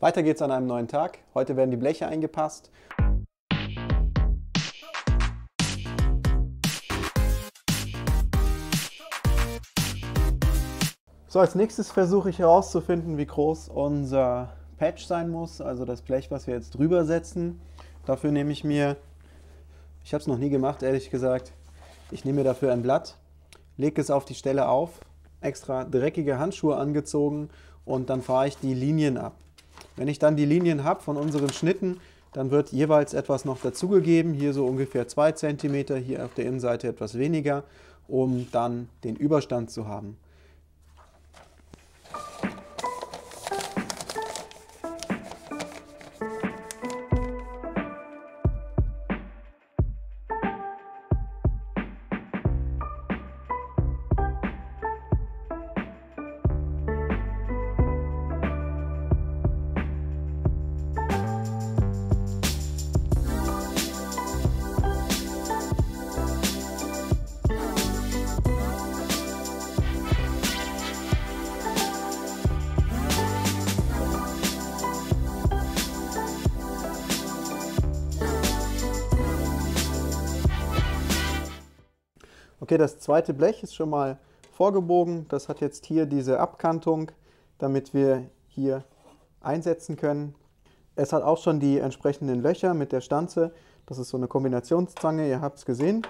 Weiter geht's an einem neuen Tag. Heute werden die Bleche eingepasst. So, als nächstes versuche ich herauszufinden, wie groß unser Patch sein muss, also das Blech, was wir jetzt drüber setzen. Dafür nehme ich mir, ich habe es noch nie gemacht, ehrlich gesagt, ich nehme mir dafür ein Blatt, lege es auf die Stelle auf, extra dreckige Handschuhe angezogen und dann fahre ich die Linien ab. Wenn ich dann die Linien habe von unseren Schnitten, dann wird jeweils etwas noch dazugegeben, hier so ungefähr 2 cm, hier auf der Innenseite etwas weniger, um dann den Überstand zu haben. Okay, das zweite Blech ist schon mal vorgebogen. Das hat jetzt hier diese Abkantung, damit wir hier einsetzen können. Es hat auch schon die entsprechenden Löcher mit der Stanze. Das ist so eine Kombinationszange, ihr habt es gesehen.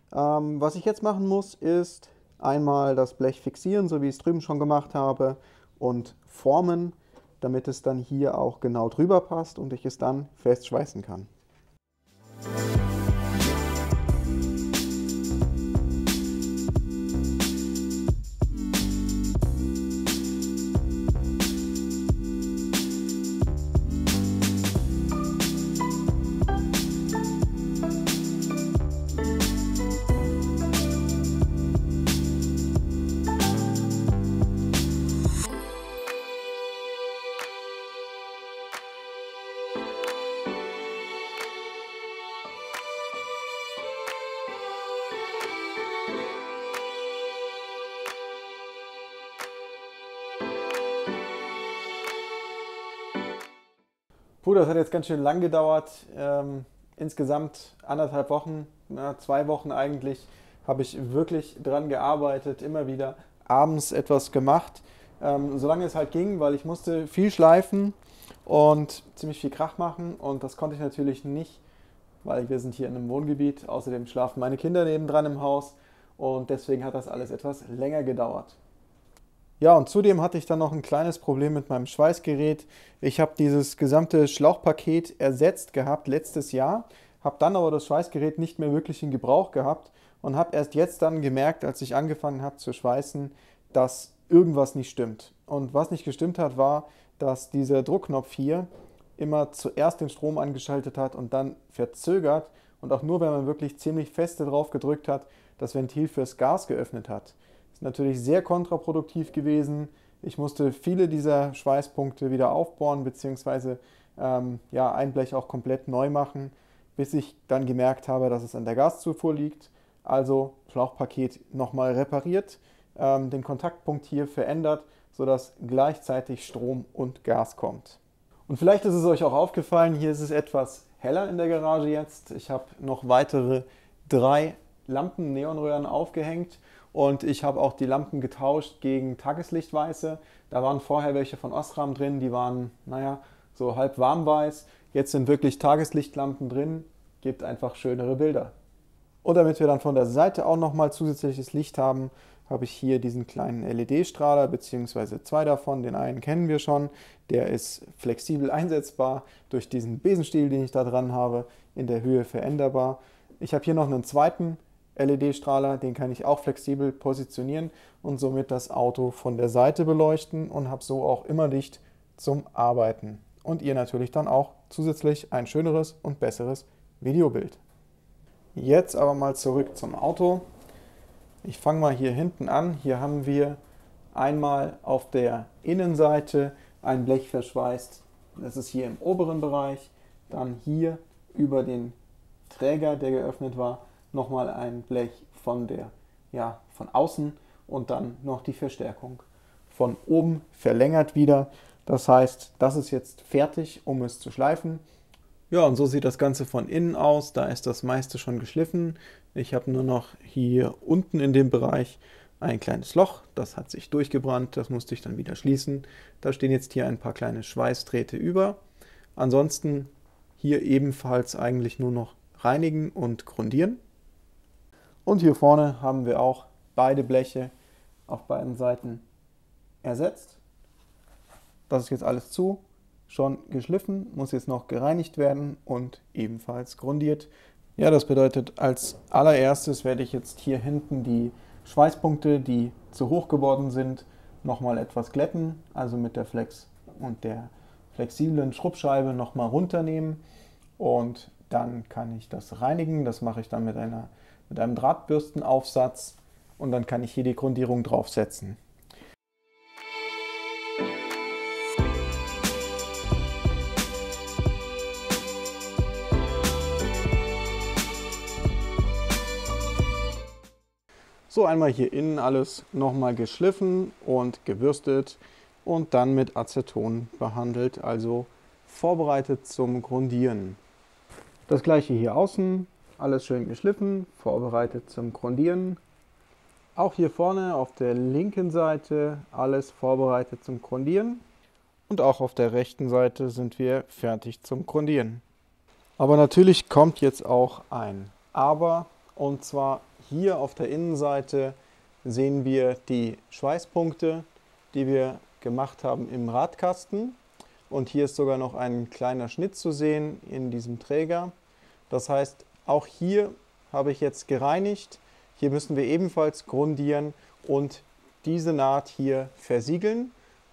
Was ich jetzt machen muss, ist einmal das Blech fixieren, so wie ich es drüben schon gemacht habe, und formen, damit es dann hier auch genau drüber passt und ich es dann festschweißen kann. Puh, das hat jetzt ganz schön lang gedauert. Insgesamt 1,5 Wochen, 2 Wochen eigentlich, habe ich wirklich dran gearbeitet, immer wieder abends etwas gemacht, solange es halt ging, weil ich musste viel schleifen und ziemlich viel Krach machen und das konnte ich natürlich nicht, weil wir sind hier in einem Wohngebiet. Außerdem schlafen meine Kinder nebendran im Haus und deswegen hat das alles etwas länger gedauert. Ja, und zudem hatte ich dann noch ein kleines Problem mit meinem Schweißgerät. Ich habe dieses gesamte Schlauchpaket ersetzt gehabt letztes Jahr, habe dann aber das Schweißgerät nicht mehr wirklich in Gebrauch gehabt und habe erst jetzt dann gemerkt, als ich angefangen habe zu schweißen, dass irgendwas nicht stimmt. Und was nicht gestimmt hat, war, dass dieser Druckknopf hier immer zuerst den Strom angeschaltet hat und dann verzögert und auch nur, wenn man wirklich ziemlich feste drauf gedrückt hat, das Ventil fürs Gas geöffnet hat. Ist natürlich sehr kontraproduktiv gewesen. Ich musste viele dieser Schweißpunkte wieder aufbohren bzw. Ja, ein Blech auch komplett neu machen, bis ich dann gemerkt habe, dass es an der Gaszufuhr liegt. Also Schlauchpaket nochmal repariert, den Kontaktpunkt hier verändert, sodass gleichzeitig Strom und Gas kommt. Und vielleicht ist es euch auch aufgefallen, hier ist es etwas heller in der Garage jetzt. Ich habe noch weitere 3 Lampen, Neonröhren aufgehängt. Und ich habe auch die Lampen getauscht gegen Tageslichtweiße. Da waren vorher welche von Osram drin, die waren, naja, so halb warmweiß. Jetzt sind wirklich Tageslichtlampen drin, gibt einfach schönere Bilder. Und damit wir dann von der Seite auch nochmal zusätzliches Licht haben, habe ich hier diesen kleinen LED-Strahler, beziehungsweise 2 davon. Den einen kennen wir schon, der ist flexibel einsetzbar, durch diesen Besenstiel, den ich da dran habe, in der Höhe veränderbar. Ich habe hier noch einen zweiten LED-Strahler, den kann ich auch flexibel positionieren und somit das Auto von der Seite beleuchten und habe so auch immer Licht zum Arbeiten. Und ihr natürlich dann auch zusätzlich ein schöneres und besseres Videobild. Jetzt aber mal zurück zum Auto. Ich fange mal hier hinten an. Hier haben wir einmal auf der Innenseite ein Blech verschweißt. Das ist hier im oberen Bereich. Dann hier über den Träger, der geöffnet war, nochmal ein Blech von außen und dann noch die Verstärkung von oben verlängert wieder, Das heißt, das ist jetzt fertig, um es zu schleifen. Ja, und so sieht das Ganze von innen aus. Da ist das meiste schon geschliffen. Ich habe nur noch hier unten in dem Bereich ein kleines Loch. Das hat sich durchgebrannt. Das musste ich dann wieder schließen. Da stehen jetzt hier ein paar kleine Schweißdrähte über. Ansonsten hier ebenfalls eigentlich nur noch reinigen und grundieren. Und hier vorne haben wir auch beide Bleche auf beiden Seiten ersetzt. Das ist jetzt alles zu, schon geschliffen, muss jetzt noch gereinigt werden und ebenfalls grundiert. Ja, das bedeutet, als allererstes werde ich jetzt hier hinten die Schweißpunkte, die zu hoch geworden sind, nochmal etwas glätten, also mit der Flex und der flexiblen Schrubbscheibe nochmal runternehmen und dann kann ich das reinigen. Das mache ich dann mit einem Drahtbürstenaufsatz und dann kann ich hier die Grundierung draufsetzen. So, einmal hier innen alles nochmal geschliffen und gebürstet und dann mit Aceton behandelt, also vorbereitet zum Grundieren. Das gleiche hier außen, alles schön geschliffen, vorbereitet zum Grundieren. Auch hier vorne auf der linken Seite alles vorbereitet zum Grundieren. Und auch auf der rechten Seite sind wir fertig zum Grundieren. Aber natürlich kommt jetzt auch ein Aber, und zwar hier auf der Innenseite sehen wir die Schweißpunkte, die wir gemacht haben im Radkasten. Und hier ist sogar noch ein kleiner Schnitt zu sehen in diesem Träger. Das heißt, auch hier habe ich jetzt gereinigt. Hier müssen wir ebenfalls grundieren und diese Naht hier versiegeln.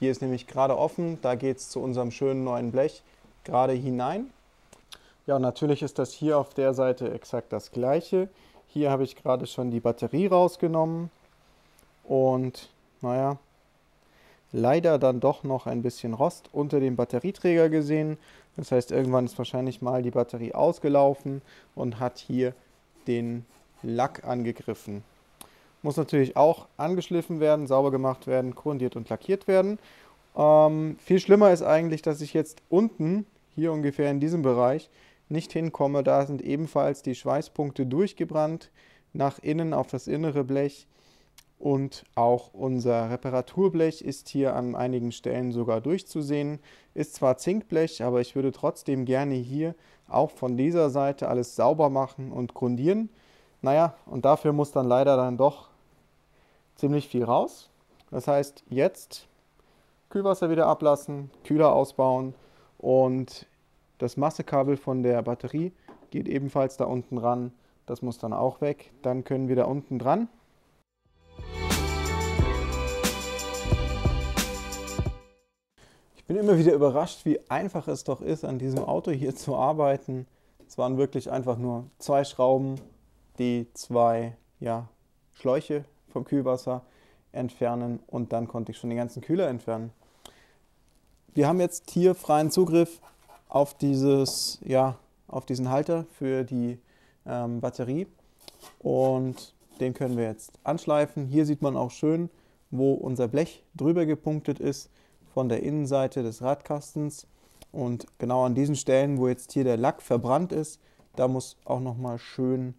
Hier ist nämlich gerade offen, da geht es zu unserem schönen neuen Blech gerade hinein. Ja, und natürlich ist das hier auf der Seite exakt das gleiche. Hier habe ich gerade schon die Batterie rausgenommen und naja, leider dann doch noch ein bisschen Rost unter dem Batterieträger gesehen. Das heißt, irgendwann ist wahrscheinlich mal die Batterie ausgelaufen und hat hier den Lack angegriffen. Muss natürlich auch angeschliffen werden, sauber gemacht werden, grundiert und lackiert werden. Viel schlimmer ist eigentlich, dass ich jetzt unten, hier ungefähr in diesem Bereich, nicht hinkomme. Da sind ebenfalls die Schweißpunkte durchgebrannt, nach innen auf das innere Blech. Und auch unser Reparaturblech ist hier an einigen Stellen sogar durchzusehen. Ist zwar Zinkblech, aber ich würde trotzdem gerne hier auch von dieser Seite alles sauber machen und grundieren. Naja, und dafür muss dann leider dann doch ziemlich viel raus. Das heißt, jetzt Kühlwasser wieder ablassen, Kühler ausbauen und das Massekabel von der Batterie geht ebenfalls da unten ran. Das muss dann auch weg. Dann können wir da unten dran. Ich bin immer wieder überrascht, wie einfach es doch ist, an diesem Auto hier zu arbeiten. Es waren wirklich einfach nur 2 Schrauben, die 2 Schläuche vom Kühlwasser entfernen und dann konnte ich schon den ganzen Kühler entfernen. Wir haben jetzt hier freien Zugriff auf auf diesen Halter für die Batterie und den können wir jetzt anschleifen. Hier sieht man auch schön, wo unser Blech drüber gepunktet ist von der Innenseite des Radkastens und genau an diesen Stellen, wo jetzt hier der Lack verbrannt ist, da muss auch nochmal schön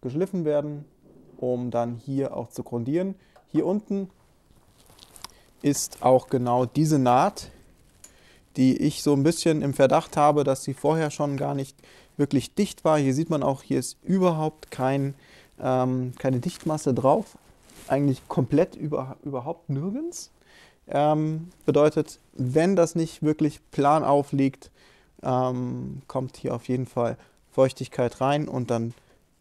geschliffen werden, um dann hier auch zu grundieren. Hier unten ist auch genau diese Naht, die ich so ein bisschen im Verdacht habe, dass sie vorher schon gar nicht wirklich dicht war. Hier sieht man auch, hier ist überhaupt keine Dichtmasse drauf, eigentlich komplett überhaupt nirgends. Bedeutet, wenn das nicht wirklich plan aufliegt, kommt hier auf jeden Fall Feuchtigkeit rein und dann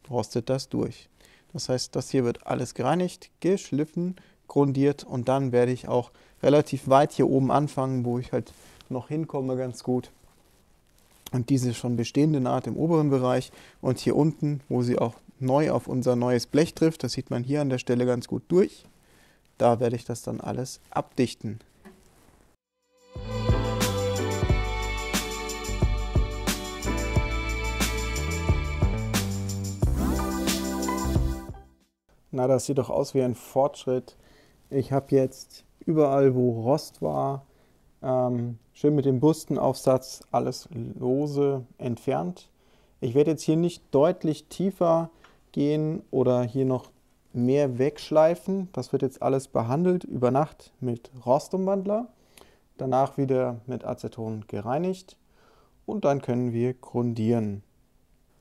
rostet das durch. Das heißt, das hier wird alles gereinigt, geschliffen, grundiert und dann werde ich auch relativ weit hier oben anfangen, wo ich halt noch hinkomme ganz gut. Und diese schon bestehende Naht im oberen Bereich und hier unten, wo sie auch neu auf unser neues Blech trifft, das sieht man hier an der Stelle ganz gut durch. Da werde ich das dann alles abdichten. Na, das sieht doch aus wie ein Fortschritt. Ich habe jetzt überall, wo Rost war, Schön mit dem Bustenaufsatz alles lose entfernt. Ich werde jetzt hier nicht deutlich tiefer gehen oder hier noch mehr wegschleifen. Das wird jetzt alles behandelt über Nacht mit Rostumwandler, danach wieder mit Aceton gereinigt und dann können wir grundieren.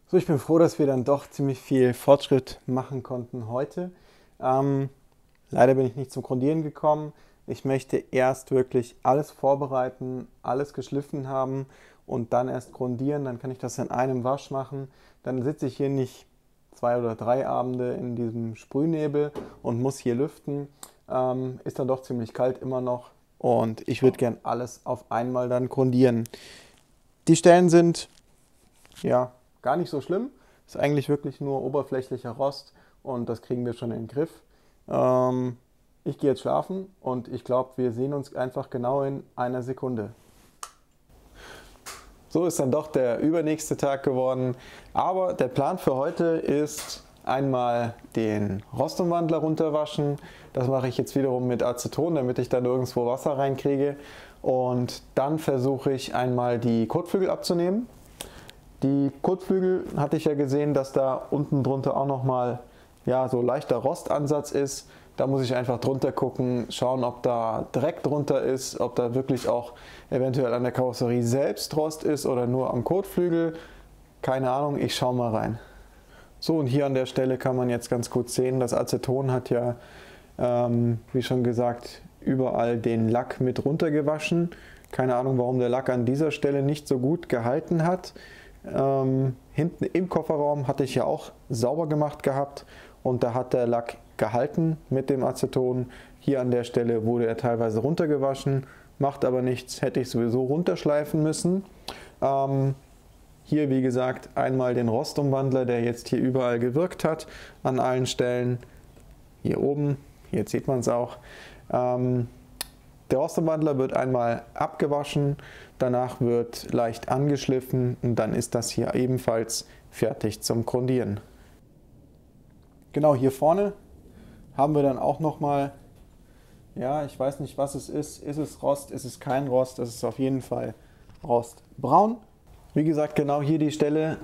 So, ich bin froh, dass wir dann doch ziemlich viel Fortschritt machen konnten heute. Leider bin ich nicht zum Grundieren gekommen. Ich möchte erst wirklich alles vorbereiten, alles geschliffen haben und dann erst grundieren. Dann kann ich das in einem Wasch machen. Dann sitze ich hier nicht 2 oder 3 Abende in diesem Sprühnebel und muss hier lüften. Ist dann doch ziemlich kalt immer noch und ich würde gern alles auf einmal dann grundieren. Die Stellen sind ja gar nicht so schlimm. Ist eigentlich wirklich nur oberflächlicher Rost und das kriegen wir schon in den Griff. Ich gehe jetzt schlafen und ich glaube, wir sehen uns einfach genau in einer Sekunde. So ist dann doch der übernächste Tag geworden. Aber der Plan für heute ist einmal den Rostumwandler runterwaschen. Das mache ich jetzt wiederum mit Aceton, damit ich da nirgendwo Wasser reinkriege. Und dann versuche ich einmal die Kotflügel abzunehmen. Die Kotflügel hatte ich ja gesehen, dass da unten drunter auch nochmal so leichter Rostansatz ist. Da muss ich einfach drunter gucken, schauen, ob da Dreck drunter ist, ob da wirklich auch eventuell an der Karosserie selbst Rost ist oder nur am Kotflügel. Keine Ahnung, ich schaue mal rein. So, und hier an der Stelle kann man jetzt ganz gut sehen, das Aceton hat ja, wie schon gesagt, überall den Lack mit runtergewaschen. Keine Ahnung, warum der Lack an dieser Stelle nicht so gut gehalten hat. Hinten im Kofferraum hatte ich ja auch sauber gemacht gehabt und da hat der Lack gehalten mit dem Aceton. Hier an der Stelle wurde er teilweise runtergewaschen, macht aber nichts, hätte ich sowieso runterschleifen müssen. Hier wie gesagt einmal den Rostumwandler, der jetzt hier überall gewirkt hat, an allen Stellen. Hier oben, jetzt sieht man es auch. Der Rostumwandler wird einmal abgewaschen, danach wird leicht angeschliffen und dann ist das hier ebenfalls fertig zum Grundieren. Genau hier vorne haben wir dann auch nochmal, ich weiß nicht, was es ist. Ist es Rost, ist es kein Rost? Das ist auf jeden Fall rostbraun. Wie gesagt, genau hier die Stelle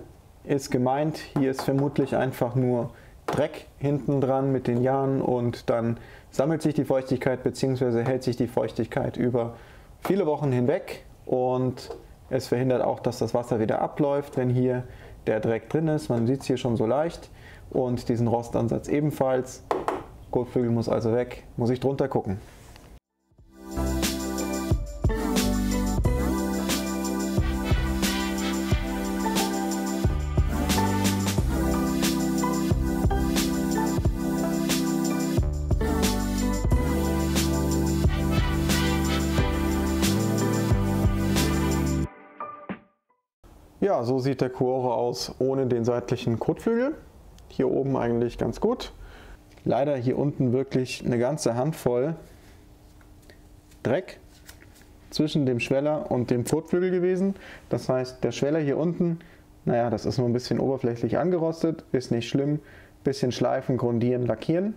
ist gemeint. Hier ist vermutlich einfach nur Dreck hinten dran mit den Jahren und dann sammelt sich die Feuchtigkeit bzw. hält sich die Feuchtigkeit über viele Wochen hinweg und es verhindert auch, dass das Wasser wieder abläuft, wenn hier der Dreck drin ist. Man sieht es hier schon so leicht und diesen Rostansatz ebenfalls. Kotflügel muss also weg, muss ich drunter gucken. Ja, so sieht der Cuore aus ohne den seitlichen Kotflügel. Hier oben eigentlich ganz gut. Leider hier unten wirklich eine ganze Handvoll Dreck zwischen dem Schweller und dem Kotflügel gewesen. Das heißt, der Schweller hier unten, das ist nur ein bisschen oberflächlich angerostet, ist nicht schlimm. Bisschen schleifen, grundieren, lackieren.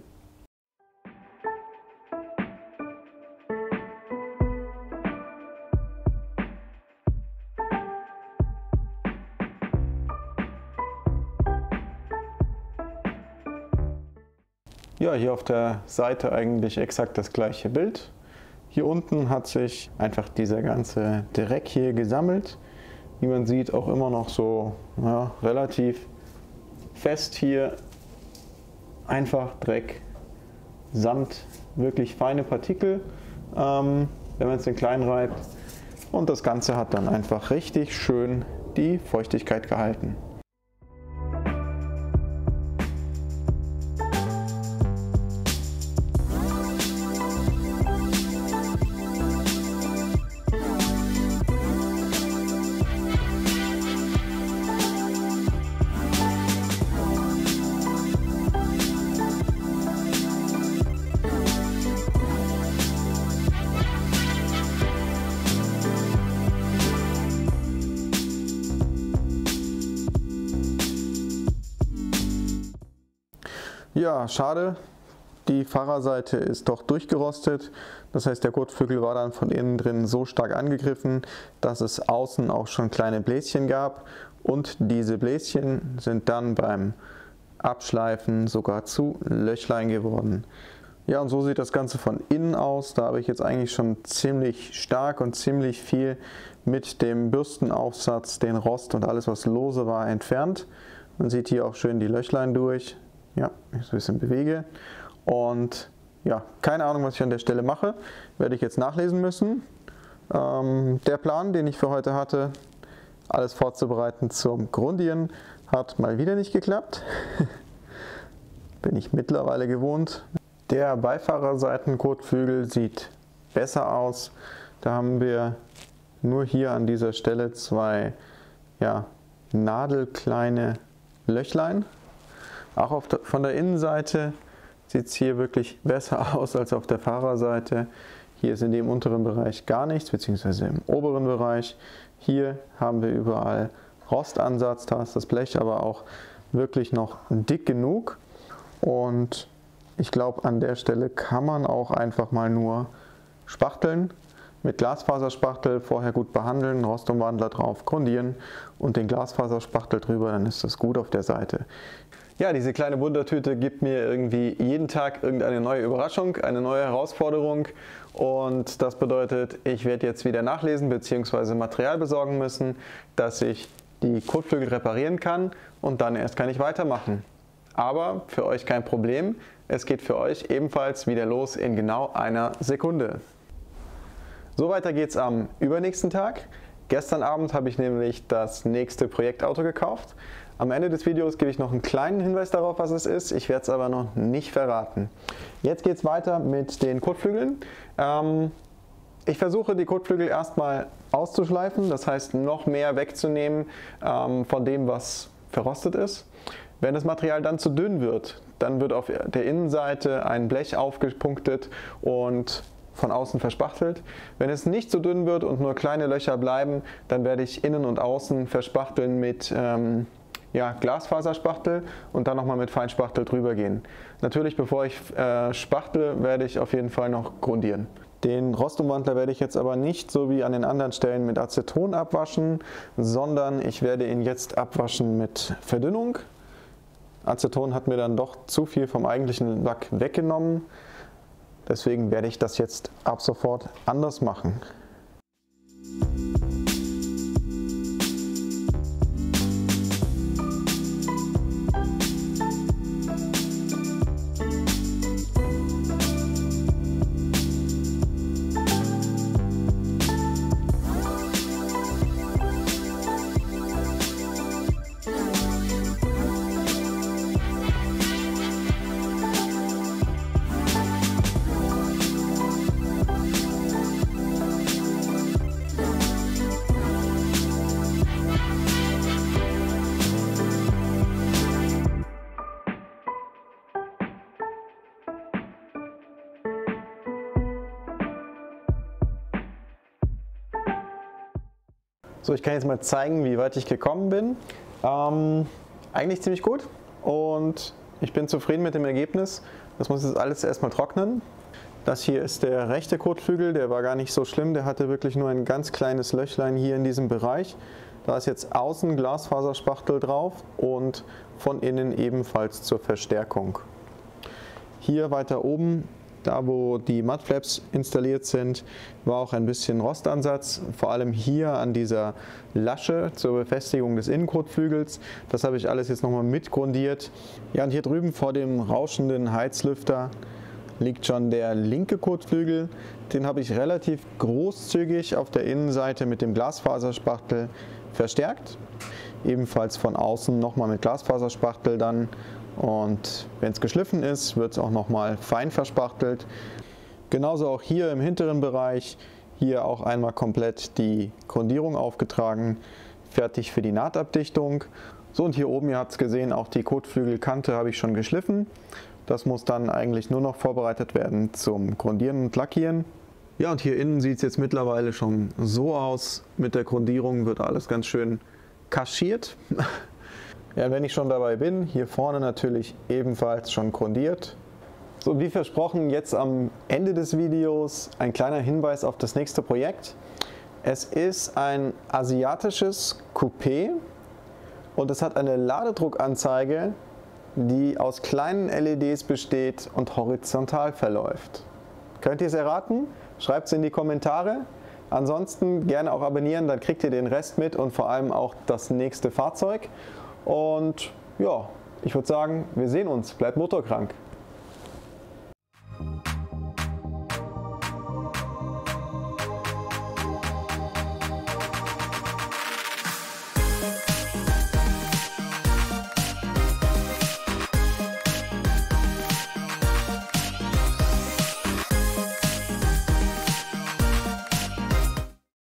Ja, hier auf der Seite eigentlich exakt das gleiche Bild. Hier unten hat sich einfach dieser ganze Dreck hier gesammelt. Wie man sieht, auch immer noch so relativ fest hier. Einfach Dreck, Sand, wirklich feine Partikel, wenn man es den klein reibt. Und das Ganze hat dann einfach richtig schön die Feuchtigkeit gehalten. Ja, schade, die Fahrerseite ist doch durchgerostet. Das heißt, der Kotflügel war dann von innen drin so stark angegriffen, dass es außen auch schon kleine Bläschen gab. Und diese Bläschen sind dann beim Abschleifen sogar zu Löchlein geworden. Ja, und so sieht das Ganze von innen aus. Da habe ich jetzt eigentlich schon ziemlich stark und ziemlich viel mit dem Bürstenaufsatz, den Rost und alles, was lose war, entfernt. Man sieht hier auch schön die Löchlein durch. Ja, ich so ein bisschen bewege. Und ja, keine Ahnung, was ich an der Stelle mache. Werde ich jetzt nachlesen müssen. Der Plan, den ich für heute hatte, alles vorzubereiten zum Grundieren, hat mal wieder nicht geklappt. Bin ich mittlerweile gewohnt. Der Beifahrerseitenkotflügel sieht besser aus. Da haben wir nur hier an dieser Stelle zwei nadelkleine Löchlein. Auch von der Innenseite sieht es hier wirklich besser aus als auf der Fahrerseite. Hier ist in dem unteren Bereich gar nichts, beziehungsweise im oberen Bereich. Hier haben wir überall Rostansatz, da ist das Blech aber auch wirklich noch dick genug. Und ich glaube, an der Stelle kann man auch einfach mal nur spachteln. Mit Glasfaserspachtel vorher gut behandeln, Rostumwandler drauf, grundieren und den Glasfaserspachtel drüber, dann ist das gut auf der Seite. Ja, diese kleine Wundertüte gibt mir irgendwie jeden Tag irgendeine neue Überraschung, eine neue Herausforderung und das bedeutet, ich werde jetzt wieder nachlesen bzw. Material besorgen müssen, dass ich die Kotflügel reparieren kann und dann erst kann ich weitermachen. Aber für euch kein Problem, es geht für euch ebenfalls wieder los in genau einer Sekunde. So weiter geht's am übernächsten Tag. Gestern Abend habe ich nämlich das nächste Projektauto gekauft. Am Ende des Videos gebe ich noch einen kleinen Hinweis darauf, was es ist. Ich werde es aber noch nicht verraten. Jetzt geht es weiter mit den Kotflügeln. Ich versuche die Kotflügel erstmal auszuschleifen, das heißt noch mehr wegzunehmen von dem, was verrostet ist. Wenn das Material dann zu dünn wird, dann wird auf der Innenseite ein Blech aufgepunktet und von außen verspachtelt. Wenn es nicht so dünn wird und nur kleine Löcher bleiben, dann werde ich innen und außen verspachteln mit Glasfaserspachtel und dann nochmal mit Feinspachtel drüber gehen. Natürlich, bevor ich spachtle, werde ich auf jeden Fall noch grundieren. Den Rostumwandler werde ich jetzt aber nicht so wie an den anderen Stellen mit Aceton abwaschen, sondern ich werde ihn jetzt abwaschen mit Verdünnung. Aceton hat mir dann doch zu viel vom eigentlichen Lack weggenommen. Deswegen werde ich das jetzt ab sofort anders machen. So, ich kann jetzt mal zeigen, wie weit ich gekommen bin. Eigentlich ziemlich gut und ich bin zufrieden mit dem Ergebnis. Das muss jetzt alles erstmal trocknen. Das hier ist der rechte Kotflügel, der war gar nicht so schlimm, der hatte wirklich nur ein ganz kleines Löchlein hier in diesem Bereich. Da ist jetzt außen Glasfaserspachtel drauf und von innen ebenfalls zur Verstärkung. Hier weiter oben, da wo die Mudflaps installiert sind, war auch ein bisschen Rostansatz, vor allem hier an dieser Lasche zur Befestigung des Innenkotflügels. Das habe ich alles jetzt nochmal mitgrundiert. Ja, und hier drüben vor dem rauschenden Heizlüfter liegt schon der linke Kotflügel. Den habe ich relativ großzügig auf der Innenseite mit dem Glasfaserspachtel verstärkt. Ebenfalls von außen nochmal mit Glasfaserspachtel dann. Und wenn es geschliffen ist, wird es auch nochmal fein verspachtelt. Genauso auch hier im hinteren Bereich, hier auch einmal komplett die Grundierung aufgetragen, fertig für die Nahtabdichtung. So, und hier oben, ihr habt es gesehen, auch die Kotflügelkante habe ich schon geschliffen. Das muss dann eigentlich nur noch vorbereitet werden zum Grundieren und Lackieren. Ja, und hier innen sieht es jetzt mittlerweile schon so aus. Mit der Grundierung wird alles ganz schön kaschiert. Ja, wenn ich schon dabei bin, hier vorne natürlich ebenfalls schon grundiert. So, wie versprochen, jetzt am Ende des Videos ein kleiner Hinweis auf das nächste Projekt. Es ist ein asiatisches Coupé und es hat eine Ladedruckanzeige, die aus kleinen LEDs besteht und horizontal verläuft. Könnt ihr es erraten? Schreibt es in die Kommentare. Ansonsten gerne auch abonnieren, dann kriegt ihr den Rest mit und vor allem auch das nächste Fahrzeug. Und ja, ich würde sagen, wir sehen uns. Bleibt motorkrank.